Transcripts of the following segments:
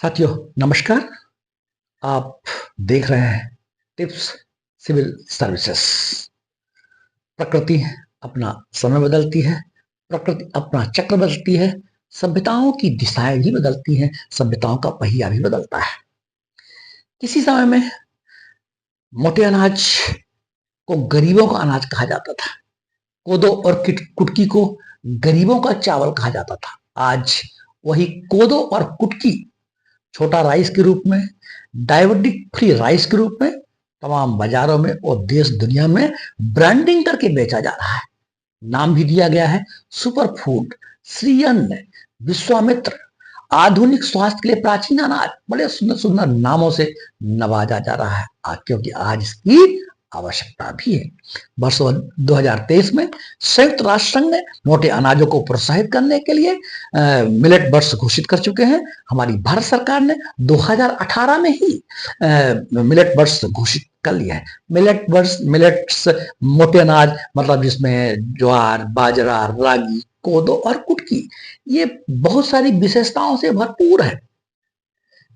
साथियों नमस्कार। आप देख रहे हैं टिप्स सिविल सर्विसेज। प्रकृति अपना समय बदलती है, प्रकृति अपना चक्र बदलती है, सभ्यताओं की दिशाएं भी बदलती हैं, सभ्यताओं का पहिया भी बदलता है। किसी समय में मोटे अनाज को गरीबों का अनाज कहा जाता था, कोदो और कुटकी को गरीबों का चावल कहा जाता था। आज वही कोदो और कुटकी छोटा राइस के रूप में, डायबिटिक फ्री राइस के रूप में तमाम बाजारों में और देश दुनिया में ब्रांडिंग करके बेचा जा रहा है। नाम भी दिया गया है सुपर फूड, श्री अन्न, विश्वामित्र, आधुनिक स्वास्थ्य के लिए प्राचीन अनाज। बड़े सुंदर सुंदर नामों से नवाजा जा रहा है क्योंकि आज इसकी आवश्यकता भी है। वर्ष 2023 में संयुक्त राष्ट्र संघ ने मोटे अनाजों को प्रोत्साहित करने के लिए मिलेट वर्ष घोषित कर चुके हैं। हमारी भारत सरकार ने 2018 में ही मिलेट वर्ष घोषित कर लिया है। मिलेट्स मोटे अनाज मतलब जिसमें ज्वार, बाजरा, रागी, कोदो और कुटकी, ये बहुत सारी विशेषताओं से भरपूर है।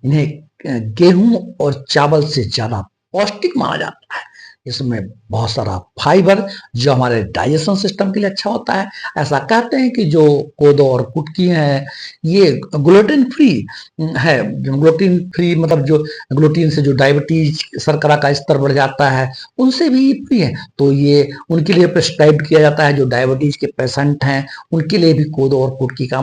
इन्हें गेहूं और चावल से ज्यादा पौष्टिक माना जाता है। इसमें बहुत सारा फाइबर जो हमारे डाइजेशन सिस्टम के लिए अच्छा होता है। ऐसा कहते हैं कि जो कोदो और कुटकी है ये ग्लूटेन फ्री है। ग्लूटेन फ्री मतलब जो ग्लूटीन से जो डायबिटीज, शर्करा का स्तर बढ़ जाता है, उनसे भी फ्री है। तो ये उनके लिए प्रिस्क्राइब किया जाता है। जो डायबिटीज के पेशेंट हैं उनके लिए भी कोदो और कुटकी का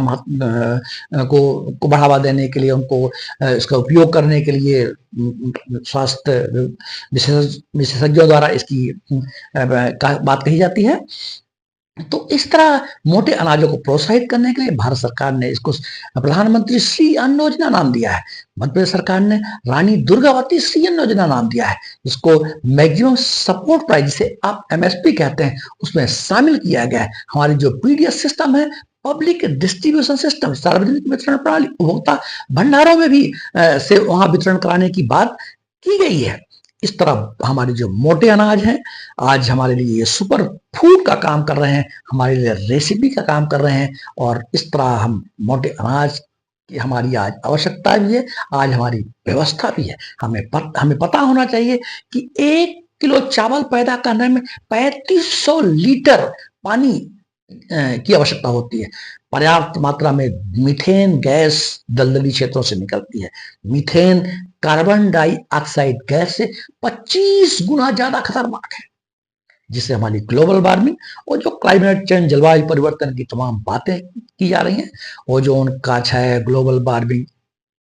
को बढ़ावा देने के लिए, उनको इसका उपयोग करने के लिए स्वास्थ्य विशेषज्ञों द्वारा इसकी बात कही जाती है। तो इस तरह मोटे अनाजों को प्रोत्साहित करने के लिए भारत सरकार ने इसको प्रधानमंत्री श्री अन्न योजना नाम दिया है। मध्य प्रदेश सरकार ने रानी दुर्गावती श्री अन्न योजना नाम दिया है। इसको मैक्सिमम सपोर्ट प्राइस, जिसे आप एमएसपी कहते हैं, उसमें शामिल किया गया है। हमारी जो पीडीएस सिस्टम है, पब्लिक डिस्ट्रीब्यूशन सिस्टम, सार्वजनिक वितरण प्रणाली, उपभोक्ता भंडारों में भी से वहां वितरण कराने की बात की गई है। इस तरह हमारे जो मोटे अनाज हैं आज हमारे लिए ये सुपर फूड का काम कर रहे हैं, हमारे लिए रेसिपी का काम कर रहे हैं। और इस तरह हम मोटे अनाज की हमारी आज आवश्यकता भी है, आज हमारी व्यवस्था भी है। हमें पता होना चाहिए कि 1 किलो चावल पैदा करने में 3500 लीटर पानी की आवश्यकता होती है। पर्याप्त मात्रा में मीथेन गैस दलदली क्षेत्रों से निकलती है। मीथेन कार्बन डाइऑक्साइड गैस से 25 गुना ज्यादा खतरनाक है, जिससे हमारी ग्लोबल वार्मिंग और जो क्लाइमेट चेंज, जलवायु परिवर्तन की तमाम बातें की जा रही हैं, ओजोन का क्षय, ग्लोबल वार्मिंग,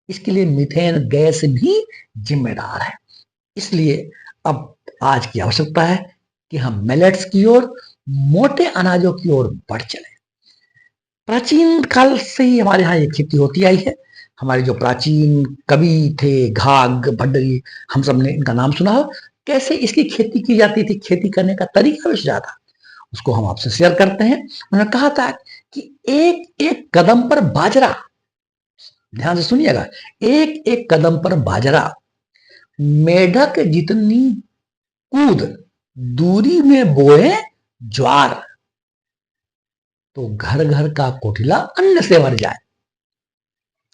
इसके लिए मीथेन गैस भी जिम्मेदार है। इसलिए अब आज की आवश्यकता है कि हम मिलेट्स की ओर, मोटे अनाजों की ओर बढ़ चले। प्राचीन काल से ही हमारे यहाँ ये खेती होती आई है। हमारे जो प्राचीन कवि थे, घाघ, भड्डरी, हम सब ने इनका नाम सुना हो। कैसे इसकी खेती की जाती थी, खेती करने का तरीका भी सुझा था, उसको हम आपसे शेयर करते हैं। उन्होंने कहा था कि एक एक कदम पर बाजरा, ध्यान से सुनिएगा, एक एक कदम पर बाजरा, मेढक जितनी कूद दूरी में बोए ज्वार, तो घर घर का कोठिला अन्न से भर जाए,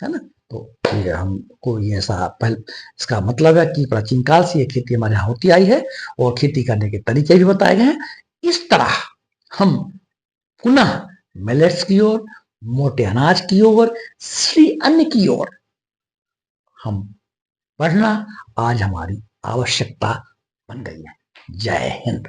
है ना। तो ये हमको ये ऐसा इसका मतलब है कि प्राचीन काल से ये खेती हमारे यहाँ होती आई है और खेती करने के तरीके भी बताए गए हैं। इस तरह हम पुनः मिलेट्स की ओर, मोटे अनाज की ओर, श्री अन्न की ओर हम बढ़ना आज हमारी आवश्यकता बन गई है। जय हिंद।